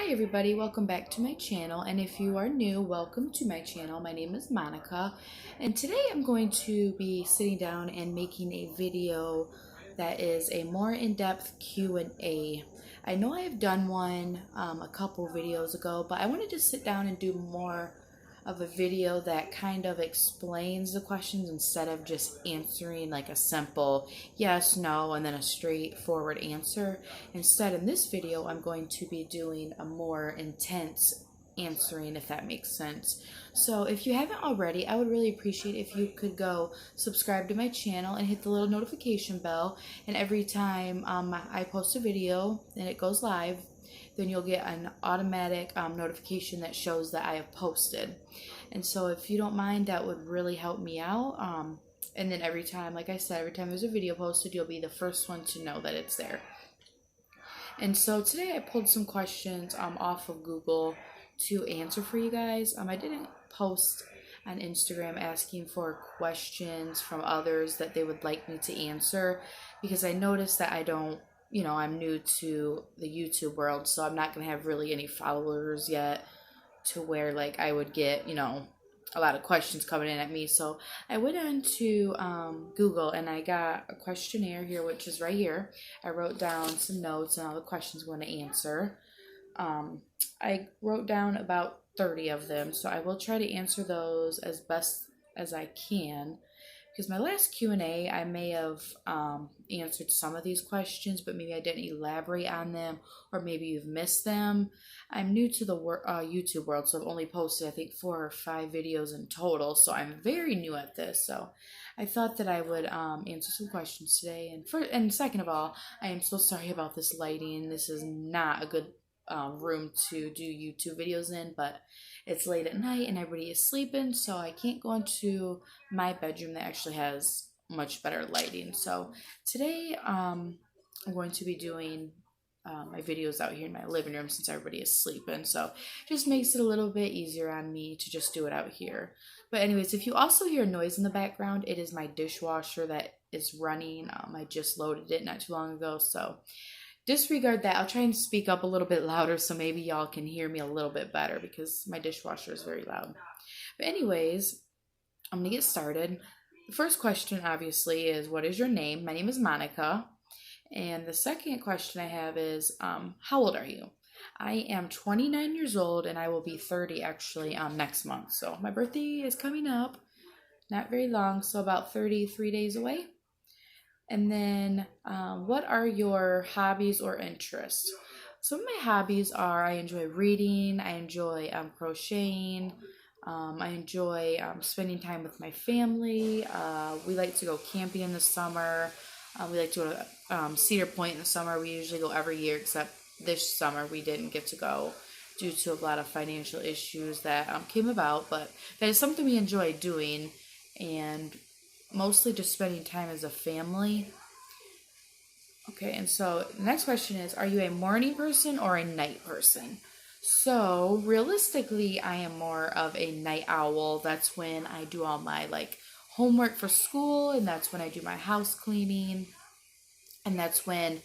Hi everybody, welcome back to my channel, and if you are new, welcome to my channel. My name is Monica, and today I'm going to be sitting down and making a video that is a more in-depth Q&A. I know I have done one a couple videos ago, but I wanted to sit down and do more of a video that kind of explains the questions instead of just answering like a simple yes, no, and then a straightforward answer. Instead, in this video, I'm going to be doing a more intense answering, if that makes sense. So if you haven't already, I would really appreciate if you could go subscribe to my channel and hit the little notification bell, and every time I post a video and it goes live, then you'll get an automatic notification that shows that I have posted. And so if you don't mind, that would really help me out. And then every time, like I said, every time there's a video posted, you'll be the first one to know that it's there. And so today I pulled some questions off of Google to answer for you guys. I didn't post on Instagram asking for questions from others that they would like me to answer, because I noticed that I don't, I'm new to the YouTube world, so I'm not going to have really any followers yet to where like I would get, a lot of questions coming in at me. So I went on to Google and I got a questionnaire here, which is right here. I wrote down some notes and all the questions I'm going to answer. I wrote down about 30 of them, so I will try to answer those as best as I can. Because my last Q&A, I may have answered some of these questions, but maybe I didn't elaborate on them, or maybe you've missed them. I'm new to the YouTube world, so I've only posted, I think, 4 or 5 videos in total, so I'm very new at this. So I thought that I would answer some questions today. And second of all, I am so sorry about this lighting. This is not a good room to do YouTube videos in, but it's late at night and everybody is sleeping, so I can't go into my bedroom that actually has much better lighting. So today I'm going to be doing my videos out here in my living room since everybody is sleeping, so it just makes it a little bit easier on me to just do it out here. But anyways, if you also hear noise in the background, it is my dishwasher that is running. I just loaded it not too long ago, so disregard that. I'll try and speak up a little bit louder so maybe y'all can hear me a little bit better, because my dishwasher is very loud. But anyways, I'm gonna get started. The first question obviously is, what is your name? My name is Monica. And the second question I have is, how old are you? I am 29 years old and I will be 30 actually next month. So my birthday is coming up, not very long, so about 33 days away. And then, what are your hobbies or interests? Some of my hobbies are, I enjoy reading, I enjoy crocheting, I enjoy spending time with my family. We like to go camping in the summer. We like to go to Cedar Point in the summer. We usually go every year, except this summer we didn't get to go due to a lot of financial issues that came about. But that is something we enjoy doing, and mostly just spending time as a family. Okay, and so the next question is, are you a morning person or a night person? So realistically, I am more of a night owl. That's when I do all my like homework for school, and that's when I do my house cleaning, and that's when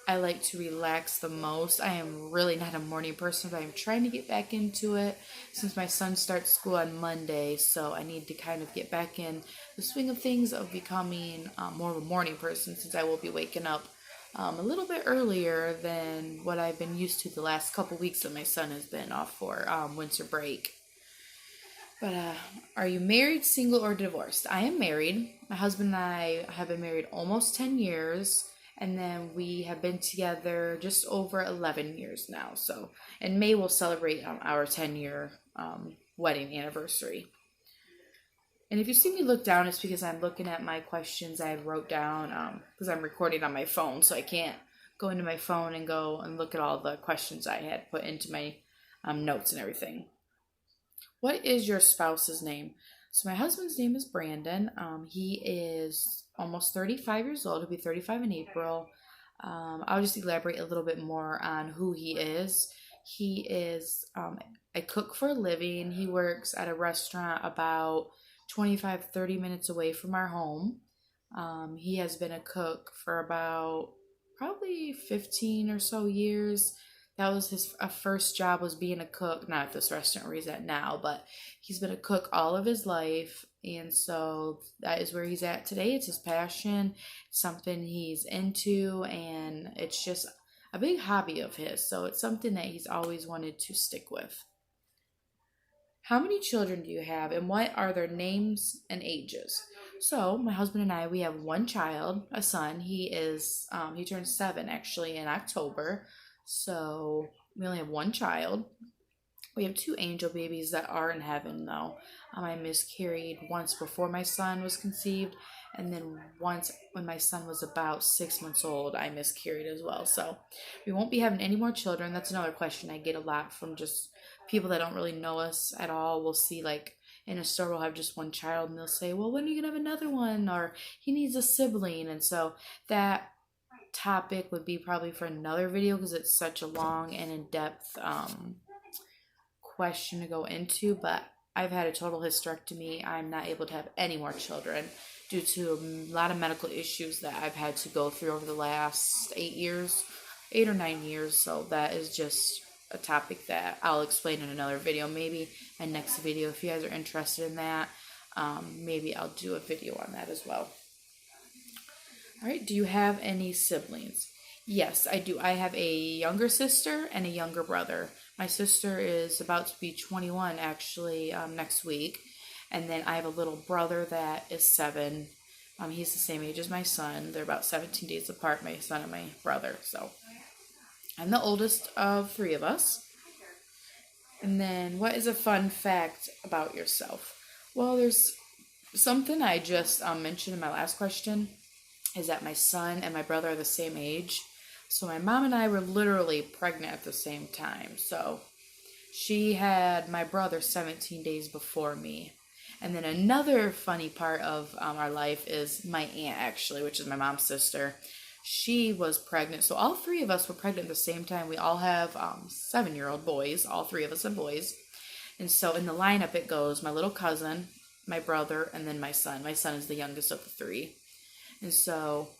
I like to relax the most. I am really not a morning person, but I'm trying to get back into it since my son starts school on Monday. So I need to kind of get back in the swing of things of becoming more of a morning person, since I will be waking up a little bit earlier than what I've been used to the last couple weeks that my son has been off for winter break. But are you married, single, or divorced? I am married. My husband and I have been married almost 10 years. And then we have been together just over 11 years now. So in May, we'll celebrate our 10-year wedding anniversary. And if you see me look down, it's because I'm looking at my questions I wrote down, because I'm recording on my phone. So I can't go into my phone and go and look at all the questions I had put into my notes and everything. What is your spouse's name? So my husband's name is Brandon. He is almost 35 years old. He'll be 35 in April. I'll just elaborate a little bit more on who he is. He is a cook for a living. He works at a restaurant about 25-30 minutes away from our home. He has been a cook for about probably 15 or so years. that was his first job, was being a cook, not at this restaurant where he's at now, but he's been a cook all of his life. And so that is where he's at today. It's his passion, something he's into, and it's just a big hobby of his. So it's something that he's always wanted to stick with. How many children do you have, and what are their names and ages? So my husband and I, we have one child, a son. He turns 7 actually in October. So we only have one child. We have 2 angel babies that are in heaven though. I miscarried once before my son was conceived, and then once when my son was about 6 months old, I miscarried as well. So we won't be having any more children. That's another question I get a lot from just people that don't really know us at all. We'll see, like, in a store we'll have just one child, and they'll say, well, when are you gonna have another one, or he needs a sibling. And so that topic would be probably for another video, because it's such a long and in-depth question to go into. But I've had a total hysterectomy. I'm not able to have any more children due to a lot of medical issues that I've had to go through over the last 8 or 9 years. So that is just a topic that I'll explain in another video, maybe my next video. If you guys are interested in that, maybe I'll do a video on that as well. All right, do you have any siblings? Yes, I do. I have a younger sister and a younger brother. My sister is about to be 21 actually next week. And then I have a little brother that is 7. He's the same age as my son. They're about 17 days apart, my son and my brother. So I'm the oldest of 3 of us. And then, what is a fun fact about yourself? Well, there's something I just mentioned in my last question, is that my son and my brother are the same age. So my mom and I were literally pregnant at the same time. So she had my brother 17 days before me. And then another funny part of our life is my aunt, actually, which is my mom's sister. She was pregnant. So all 3 of us were pregnant at the same time. We all have 7-year-old boys. All 3 of us have boys. And so in the lineup it goes my little cousin, my brother, and then my son. My son is the youngest of the 3. And so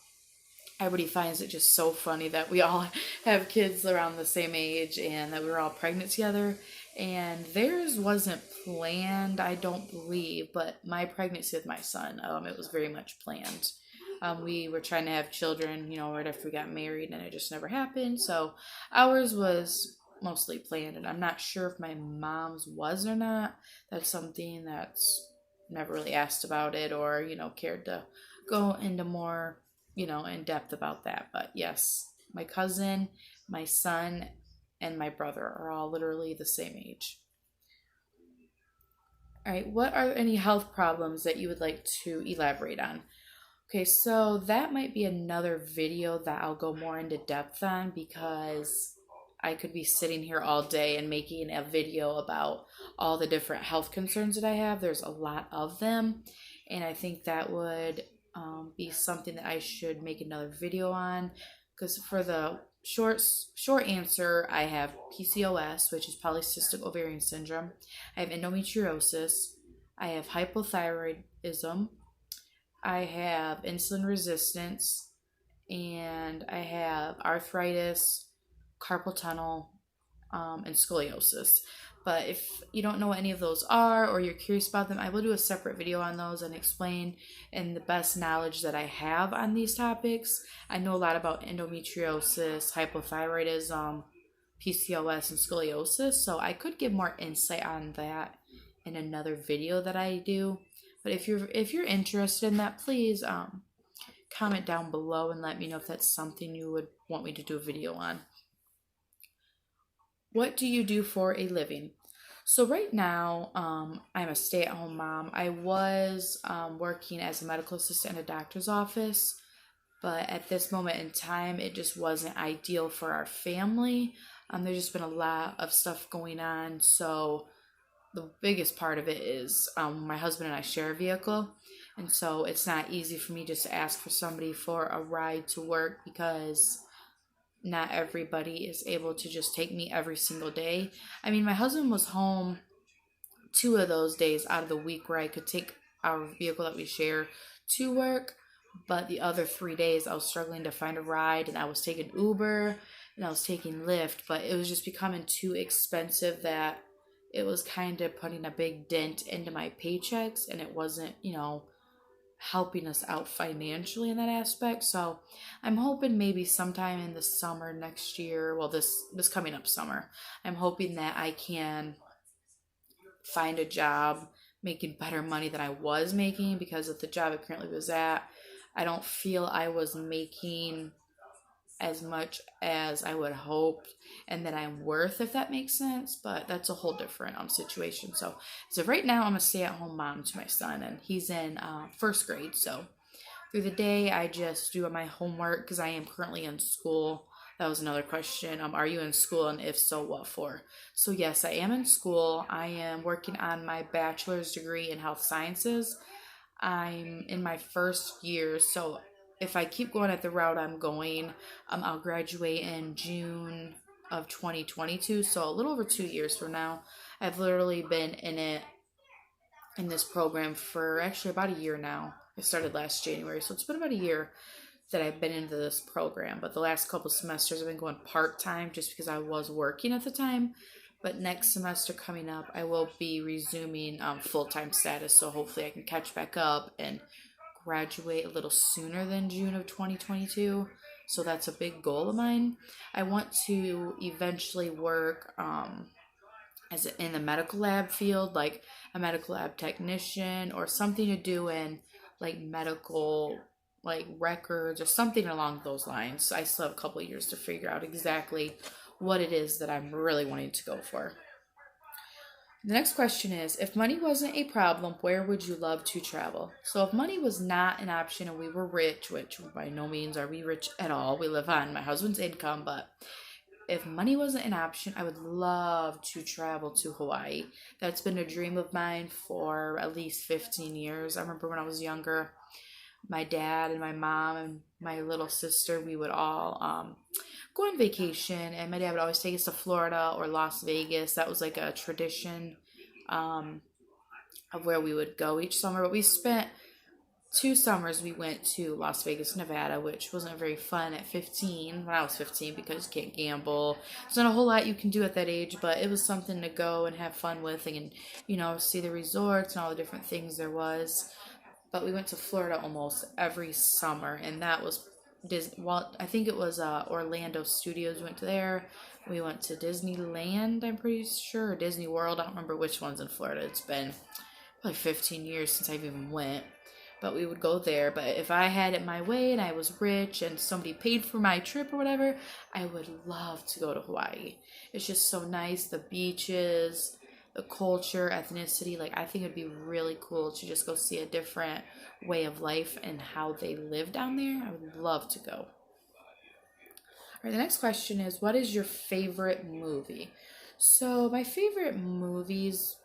everybody finds it just so funny that we all have kids around the same age and that we were all pregnant together. And theirs wasn't planned, I don't believe, but my pregnancy with my son, it was very much planned. We were trying to have children, right after we got married, and it just never happened. So ours was mostly planned, and I'm not sure if my mom's was or not. That's something that's never really asked about it, or cared to go into more in depth about that. But yes, my cousin, my son, and my brother are all literally the same age. All right, what are any health problems that you would like to elaborate on? Okay, so that might be another video that I'll go more into depth on, because I could be sitting here all day and making a video about all the different health concerns that I have. There's a lot of them, and I think that would be something that I should make another video on, because for the short answer, I have PCOS, which is polycystic ovarian syndrome. I have endometriosis. I have hypothyroidism. I have insulin resistance, and I have arthritis, carpal tunnel, and scoliosis. But if you don't know what any of those are, or you're curious about them, I will do a separate video on those and explain in the best knowledge that I have on these topics. I know a lot about endometriosis, hypothyroidism, PCOS, and scoliosis, so I could give more insight on that in another video that I do. But if you're interested in that, please comment down below and let me know if that's something you would want me to do a video on. What do you do for a living? So right now, I'm a stay-at-home mom. I was working as a medical assistant in a doctor's office, but at this moment in time, it just wasn't ideal for our family. There's just been a lot of stuff going on, so the biggest part of it is my husband and I share a vehicle, and so it's not easy for me just to ask for somebody for a ride to work, because not everybody is able to just take me every single day. I mean, my husband was home 2 of those days out of the week where I could take our vehicle that we share to work, but the other 3 days I was struggling to find a ride, and I was taking Uber, and I was taking Lyft, but it was just becoming too expensive that it was kind of putting a big dent into my paychecks, and it wasn't, helping us out financially in that aspect. So I'm hoping maybe sometime in the summer next year, well, this coming up summer, I'm hoping that I can find a job making better money than I was making, because at the job I currently was at, I don't feel I was making as much as I would hope and that I'm worth, if that makes sense. But that's a whole different situation. So right now I'm a stay-at-home mom to my son, and he's in first grade. So through the day I just do my homework because I am currently in school. That was another question. Are you in school, and if so, what for? So yes, I am in school. I am working on my bachelor's degree in health sciences. I'm in my first year, so if I keep going at the route I'm going, I'll graduate in June of 2022, so a little over 2 years from now. I've literally been in this program for actually about a year now. I started last January, so it's been about a year that I've been into this program. But the last couple semesters I've been going part-time just because I was working at the time. But next semester coming up, I will be resuming full-time status, so hopefully I can catch back up and graduate a little sooner than June of 2022. So that's a big goal of mine. I want to eventually work as in the medical lab field, like a medical lab technician or something to do in like medical like records or something along those lines. So I still have a couple of years to figure out exactly what it is that I'm really wanting to go for. The next question is, if money wasn't a problem, where would you love to travel? So if money was not an option and we were rich, which by no means are we rich at all, we live on my husband's income, but if money wasn't an option, I would love to travel to Hawaii. That's been a dream of mine for at least 15 years. I remember when I was younger, my dad and my mom and my little sister, we would all go on vacation, and my dad would always take us to Florida or Las Vegas. That was like a tradition um, of where we would go each summer. But we spent 2 summers, we went to Las Vegas, Nevada, which wasn't very fun at 15, when I was 15, because you can't gamble. There's not a whole lot you can do at that age, but it was something to go and have fun with, and see the resorts and all the different things there was. But we went to Florida almost every summer, and that was Disney. Well, I think it was Orlando Studios. We went to there. We went to Disneyland, I'm pretty sure, or Disney World. I don't remember which one's in Florida. It's been probably 15 years since I've even went. But we would go there. But if I had it my way and I was rich and somebody paid for my trip or whatever, I would love to go to Hawaii. It's just so nice. The beaches, the culture, ethnicity. Like, I think it'd be really cool to just go see a different way of life and how they live down there. I would love to go. All right, the next question is, what is your favorite movie? So my favorite movies,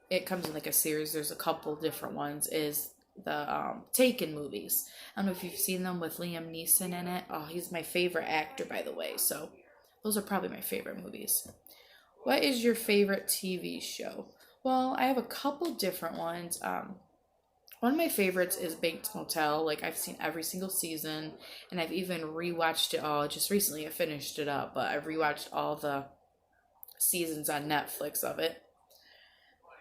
it comes in like a series. There's a couple different ones. Is the Taken movies. I don't know if you've seen them with Liam Neeson in it. Oh, he's my favorite actor, by the way. So those are probably my favorite movies. What is your favorite TV show? Well, I have a couple different ones. One of my favorites is Bates Motel. Like, I've seen every single season, and I've even rewatched it all. Just recently I finished it up, but I've rewatched all the seasons on Netflix of it.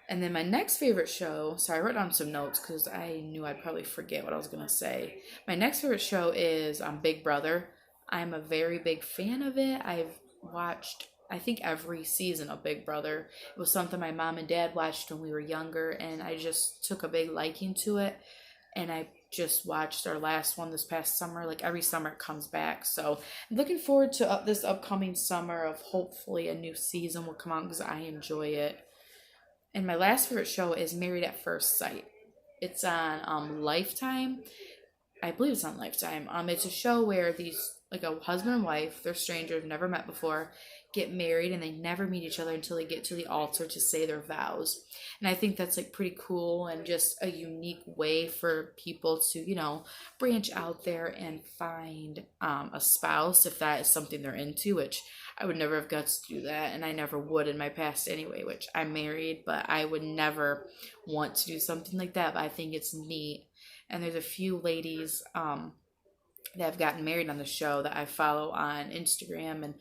And then my next favorite show, so I wrote down some notes because I knew I'd probably forget what I was going to say. My next favorite show is Big Brother. I'm a very big fan of it. I've watched, I think, every season of Big Brother. It was something my mom and dad watched when we were younger, and I just took a big liking to it. And I just watched our last one this past summer. Like, every summer it comes back. So I'm looking forward to this upcoming summer of hopefully a new season will come out because I enjoy it. And my last favorite show is Married at First Sight. It's on Lifetime. I believe it's on Lifetime. It's a show where these, like a husband and wife, they're strangers, never met before, get married, and they never meet each other until they get to the altar to say their vows. And I think that's like pretty cool and just a unique way for people to, branch out there and find a spouse if that is something they're into, which I would never have guts to do that, and I never would in my past anyway, which I'm married, but I would never want to do something like that, but I think it's neat. And there's a few ladies that have gotten married on the show that I follow on Instagram, and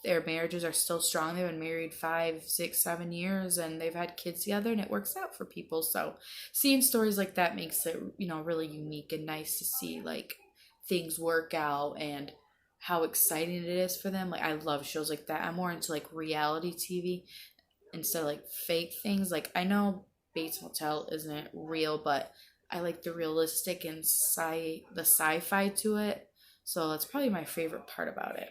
their marriages are still strong. They've been married 5, 6, 7 years, and they've had kids together, and it works out for people. So seeing stories like that makes it, really unique and nice to see like things work out and how exciting it is for them. Like I love shows like that. I'm more into like reality TV instead of like fake things. Like I know Bates Motel isn't real, but I like the realistic and the sci-fi to it. So that's probably my favorite part about it.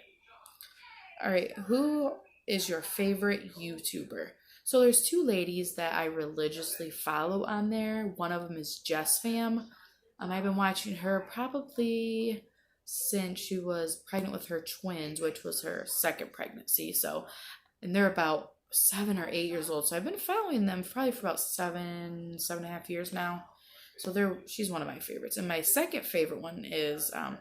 All right, who is your favorite YouTuber? So there's two ladies that I religiously follow on there. One of them is Jess Fam. I've been watching her probably since she was pregnant with her twins, which was her second pregnancy. So, and they're about 7 or 8 years old. So I've been following them probably for about 7.5 years now. So she's one of my favorites. And my second favorite one is her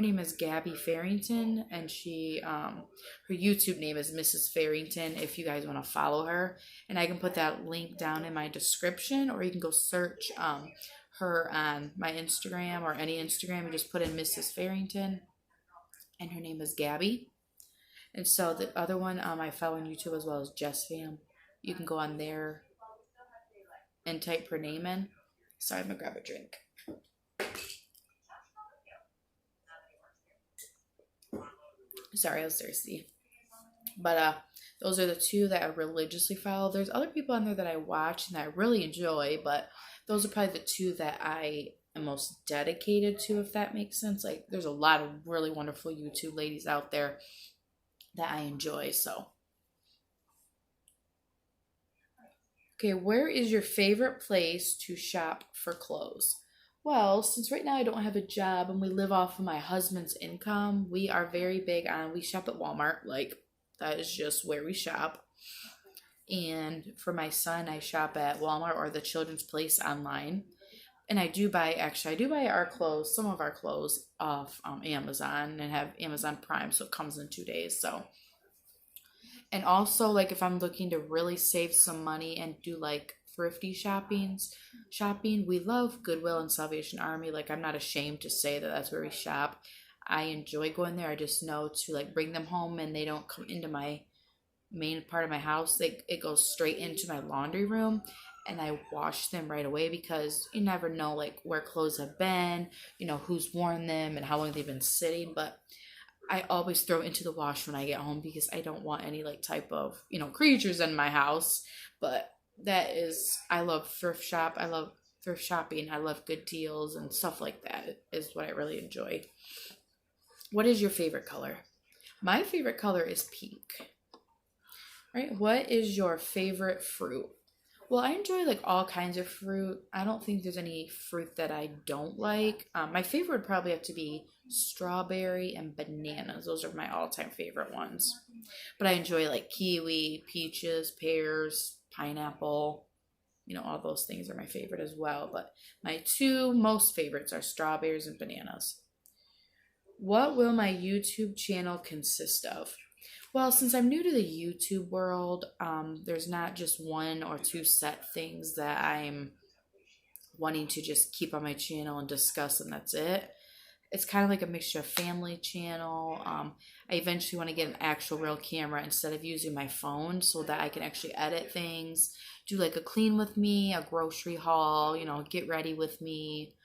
name is Gabby Farrington, and her YouTube name is Mrs. Farrington. If you guys want to follow her, and I can put that link down in my description, or you can go search her on my Instagram or any Instagram and just put in Mrs. Farrington, and her name is Gabby. And so the other one I follow on YouTube as well as Jess Fam. You can go on there and type her name in. Sorry, I'm gonna grab a drink. Sorry, I was thirsty. But those are the two that I religiously follow. There's other people on there that I watch and that I really enjoy, but those are probably the two that I am most dedicated to, if that makes sense. Like, there's a lot of really wonderful YouTube ladies out there that I enjoy, so. Okay, where is your favorite place to shop for clothes? Well, since right now I don't have a job and we live off of my husband's income, we are very big on, we shop at Walmart. Like, that is just where we shop. And for my son, I shop at Walmart or the Children's Place online. And I do buy our clothes, some of our clothes off Amazon, and have Amazon Prime, so it comes in 2 days. So, and also, like, if I'm looking to really save some money and do like thrifty shopping, we love Goodwill and Salvation Army. Like, I'm not ashamed to say that that's where we shop. I enjoy going there. I just know to like bring them home, and they don't come into my main part of my house. It goes straight into my laundry room, and I wash them right away, because you never know like where clothes have been, who's worn them and how long they've been sitting. But I always throw it into the wash when I get home, because I don't want any like type of, creatures in my house. But I love thrift shop. I love thrift shopping. I love good deals and stuff like that is what I really enjoy. What is your favorite color? My favorite color is pink. Right? What is your favorite fruit? Well, I enjoy like all kinds of fruit. I don't think there's any fruit that I don't like. My favorite would probably have to be strawberry and bananas. Those are my all-time favorite ones. But I enjoy like kiwi, peaches, pears, pineapple. All those things are my favorite as well. But my two most favorites are strawberries and bananas. What will my YouTube channel consist of? Well, since I'm new to the YouTube world, there's not just one or two set things that I'm wanting to just keep on my channel and discuss, and that's it. It's kind of like a mixture of family channel. I eventually want to get an actual real camera instead of using my phone, so that I can actually edit things, do like a clean with me, a grocery haul, get ready with me,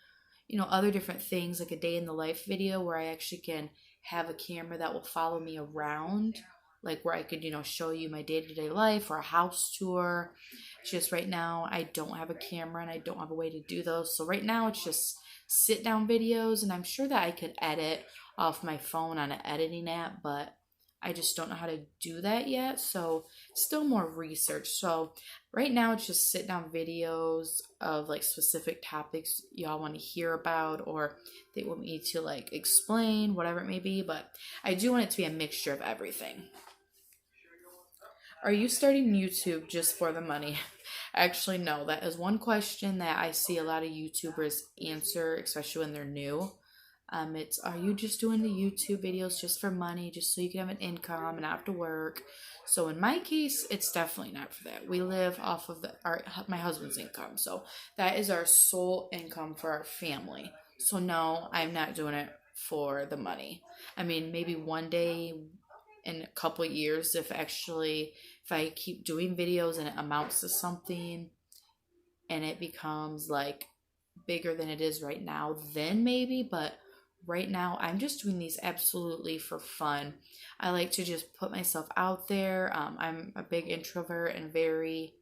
other different things, like a day in the life video where I actually can have a camera that will follow me around, like where I could, show you my day-to-day life, or a house tour. It's just right now I don't have a camera and I don't have a way to do those. So right now it's just sit down videos, and I'm sure that I could edit off my phone on an editing app, but I just don't know how to do that yet. So still more research. So right now it's just sit down videos of like specific topics y'all want to hear about, or they want me to like explain, whatever it may be. But I do want it to be a mixture of everything. Are you starting YouTube just for the money? Actually, no. That is one question that I see a lot of YouTubers answer, especially when they're new. Are you just doing the YouTube videos just for money, just so you can have an income and not have to work? So in my case, it's definitely not for that. We live off of my husband's income. So that is our sole income for our family. So no, I'm not doing it for the money. I mean, maybe one day in a couple years, if I keep doing videos and it amounts to something and it becomes like bigger than it is right now, then maybe. But right now, I'm just doing these absolutely for fun. I like to just put myself out there. I'm a big introvert and very,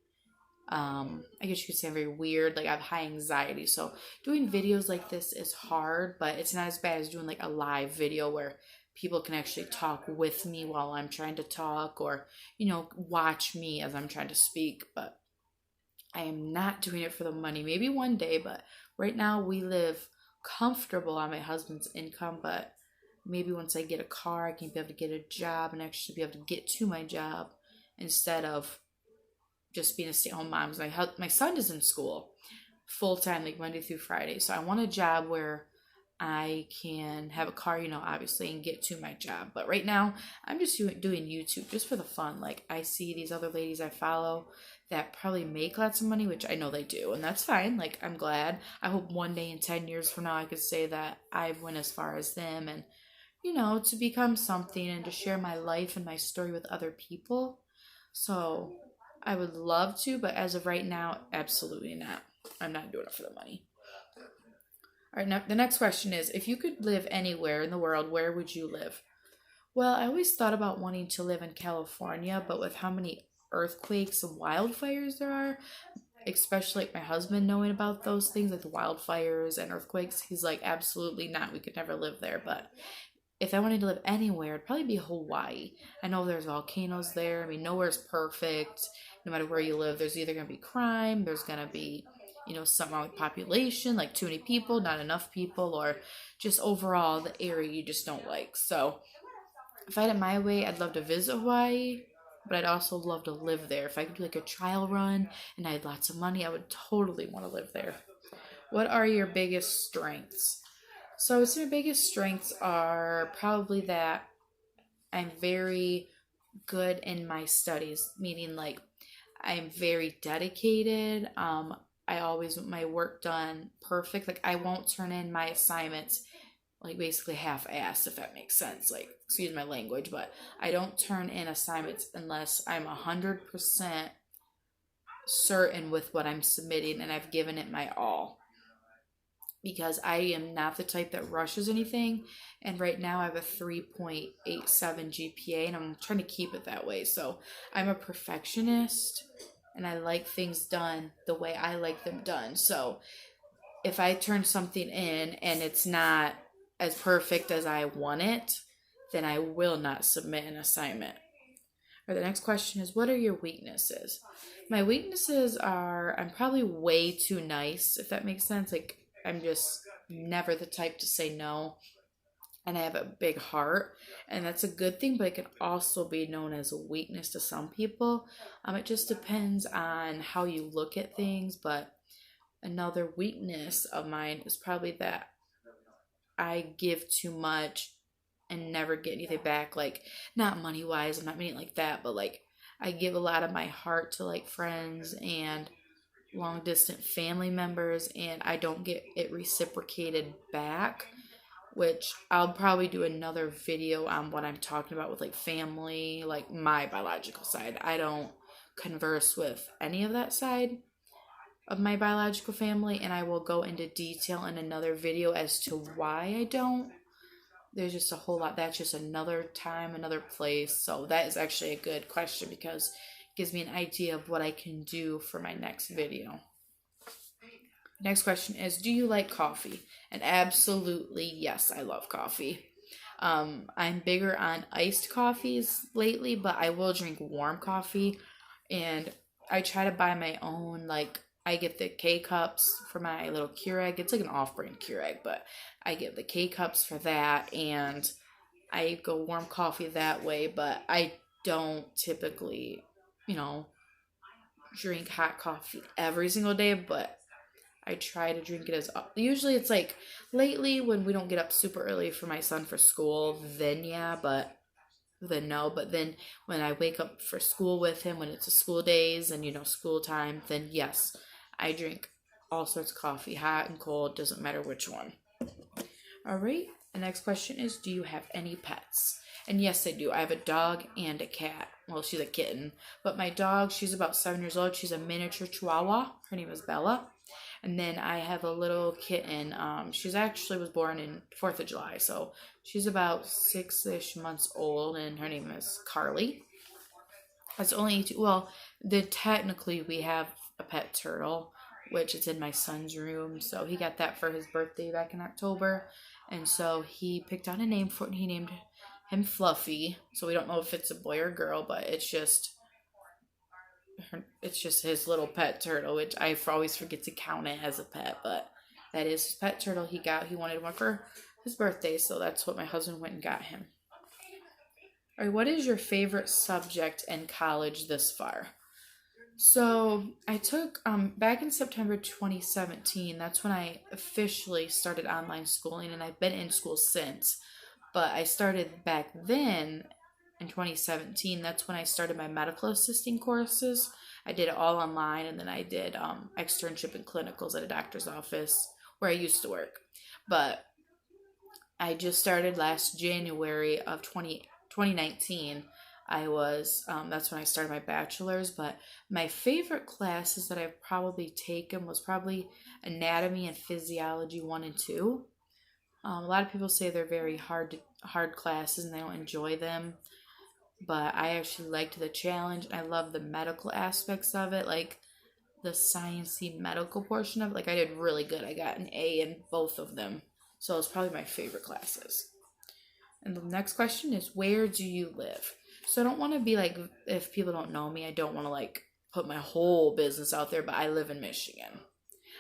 I guess you could say I'm very weird. Like I have high anxiety. So doing videos like this is hard, but it's not as bad as doing like a live video where people can actually talk with me while I'm trying to talk, or, watch me as I'm trying to speak. But I am not doing it for the money. Maybe one day, but right now we live comfortable on my husband's income. But maybe once I get a car, I can be able to get a job and actually be able to get to my job instead of just being a stay-at-home mom. My son is in school full time, like Monday through Friday. So I want a job where I can have a car, obviously, and get to my job. But right now, I'm just doing YouTube just for the fun. Like, I see these other ladies I follow that probably make lots of money, which I know they do, and that's fine. Like, I'm glad. I hope one day in 10 years from now, I could say that I've went as far as them, and, to become something and to share my life and my story with other people. So I would love to, but as of right now, absolutely not. I'm not doing it for the money. All right, now the next question is, if you could live anywhere in the world, where would you live? Well, I always thought about wanting to live in California, but with how many earthquakes and wildfires there are, especially like my husband knowing about those things, like the wildfires and earthquakes, he's like, absolutely not. We could never live there. But if I wanted to live anywhere, it'd probably be Hawaii. I know there's volcanoes there. I mean, nowhere's perfect. No matter where you live, there's either going to be crime, there's going to be, something wrong with population, like too many people, not enough people, or just overall the area you just don't like. So if I had it my way, I'd love to visit Hawaii, but I'd also love to live there. If I could do like a trial run and I had lots of money, I would totally want to live there. What are your biggest strengths? So I would say my biggest strengths are probably that I'm very good in my studies, meaning like I'm very dedicated. I always want my work done perfect. Like I won't turn in my assignments like basically half-assed, if that makes sense. Like, excuse my language, but I don't turn in assignments unless I'm 100% certain with what I'm submitting and I've given it my all. Because I am not the type that rushes anything. And right now I have a 3.87 GPA and I'm trying to keep it that way. So I'm a perfectionist and I like things done the way I like them done. So if I turn something in and it's not as perfect as I want it, then I will not submit an assignment. Or the next question is, what are your weaknesses? My weaknesses are I'm probably way too nice, if that makes sense. Like I'm just never the type to say no. And I have a big heart, and that's a good thing, but it can also be known as a weakness to some people. It just depends on how you look at things, but another weakness of mine is probably that I give too much and never get anything back. Like, not money wise, I'm not meaning like that, but like I give a lot of my heart to like friends and long distance family members, and I don't get it reciprocated back, which I'll probably do another video on what I'm talking about with like family, like my biological side. I don't converse with any of that side of my biological family, and I will go into detail in another video as to why I don't. There's just a whole lot. That's just another time, another place. So that is actually a good question because it gives me an idea of what I can do for my next video. Next question is, do you like coffee? And absolutely, yes, I love coffee. I'm bigger on iced coffees lately, but I will drink warm coffee. And I try to buy my own, like, I get the K-Cups for my little Keurig. It's like an off-brand Keurig, but I get the K-Cups for that, and I go warm coffee that way, but I don't typically, drink hot coffee every single day, but I try to drink it usually it's like lately when we don't get up super early for my son for school, then yeah, but then no. But then when I wake up for school with him, when it's a school days and school time, then yes, I drink all sorts of coffee, hot and cold, doesn't matter which one. All right. The next question is, do you have any pets? And yes, I do. I have a dog and a cat. Well, she's a kitten. But my dog, she's about 7 years old. She's a miniature Chihuahua. Her name is Bella. And then I have a little kitten. She's actually was born in 4th of July. So she's about 6-ish months old. And her name is Carly. That's only two. Well, technically we have a pet turtle, which is in my son's room. So he got that for his birthday back in October. And so he picked out a name for it, and he named him Fluffy. So we don't know if it's a boy or girl, but it's just his little pet turtle, which I always forget to count it as a pet, but that is his pet turtle he wanted one for his birthday, so that's what my husband went and got him. All right, what is your favorite subject in college this far? So I took, back in September 2017, that's when I officially started online schooling, and I've been in school since. But I started back then in 2017. That's when I started my medical assisting courses. I did it all online, and then I did externship and clinicals at a doctor's office where I used to work. But I just started last January of 2019. That's when I started my bachelor's, but my favorite classes that I've probably taken was probably anatomy and physiology 1 and 2. A lot of people say they're very hard classes and they don't enjoy them, but I actually liked the challenge. I love the medical aspects of it, like the sciencey medical portion of it. Like I did really good. I got an A in both of them, so it's probably my favorite classes. And the next question is, where do you live? So I don't want to be like, if people don't know me, I don't want to like put my whole business out there, but I live in Michigan.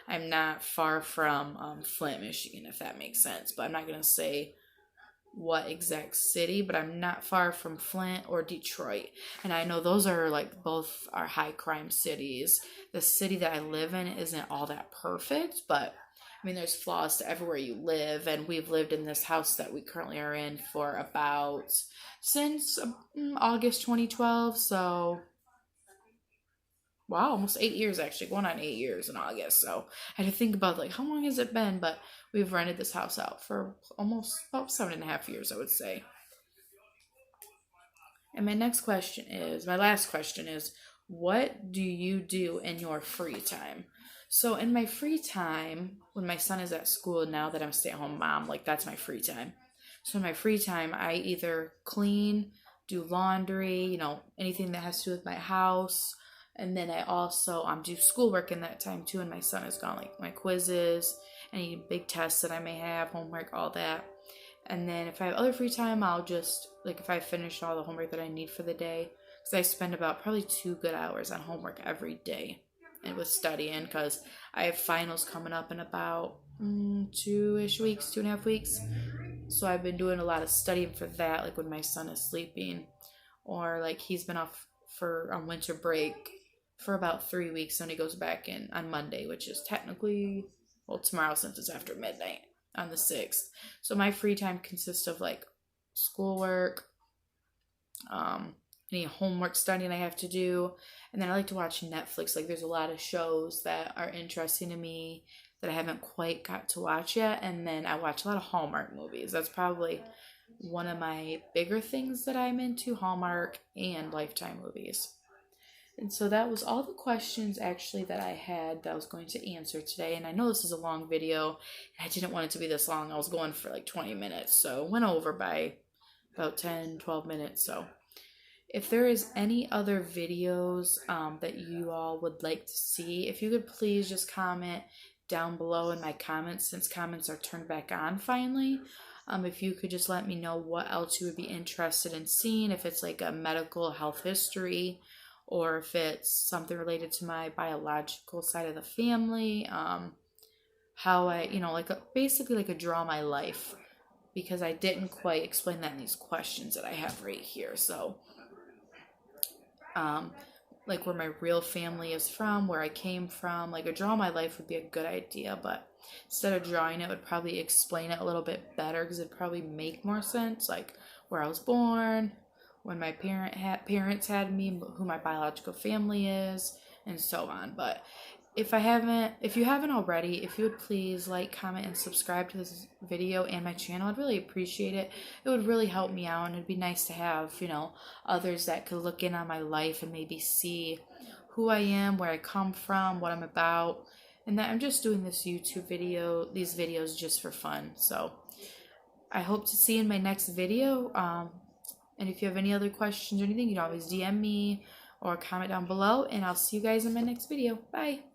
I'm not far from Flint, Michigan, if that makes sense. But I'm not going to say what exact city, but I'm not far from Flint or Detroit. And I know those are like both are high crime cities. The city that I live in isn't all that perfect, but I mean, there's flaws to everywhere you live, and we've lived in this house that we currently are in for since August 2012, so, wow, almost 8 years actually, going on 8 years in August, so I had to think about, like, how long has it been, but we've rented this house out for almost about 7.5 years, I would say. And my last question is, what do you do in your free time? So in my free time, when my son is at school, now that I'm a stay-at-home mom, like that's my free time. So in my free time, I either clean, do laundry, anything that has to do with my house. And then I also do schoolwork in that time too, and my son is gone, like my quizzes, any big tests that I may have, homework, all that. And then if I have other free time, I'll just, like if I finish all the homework that I need for the day, because I spend about probably 2 good hours on homework every day and with studying, because I have finals coming up in about 2.5 weeks. So I've been doing a lot of studying for that, like when my son is sleeping, or like he's been off on winter break for about 3 weeks, and he goes back in on Monday, which is technically, well, tomorrow since it's after midnight on the 6th. So my free time consists of like schoolwork, any homework studying I have to do, and then I like to watch Netflix. Like there's a lot of shows that are interesting to me that I haven't quite got to watch yet, and then I watch a lot of Hallmark movies. That's probably one of my bigger things that I'm into, Hallmark and Lifetime movies. And so that was all the questions actually that I had that I was going to answer today. And I know this is a long video, and I didn't want it to be this long. I was going for like 20 minutes, so went over by about 10-12 minutes. So if there is any other videos that you all would like to see, if you could please just comment down below in my comments, since comments are turned back on finally. If you could just let me know what else you would be interested in seeing, if it's like a medical health history, or if it's something related to my biological side of the family, how I, basically like a draw my life, because I didn't quite explain that in these questions that I have right here. So like where my real family is from, where I came from, like a draw my life would be a good idea, but instead of drawing it, would probably explain it a little bit better, because it'd probably make more sense, like where I was born, when my parents had me, who my biological family is, and so on. But if you haven't already, if you would please like, comment, and subscribe to this video and my channel, I'd really appreciate it. It would really help me out, and it'd be nice to have, others that could look in on my life and maybe see who I am, where I come from, what I'm about, and that I'm just doing these videos just for fun. So I hope to see you in my next video. And if you have any other questions or anything, you can always DM me or comment down below, and I'll see you guys in my next video. Bye.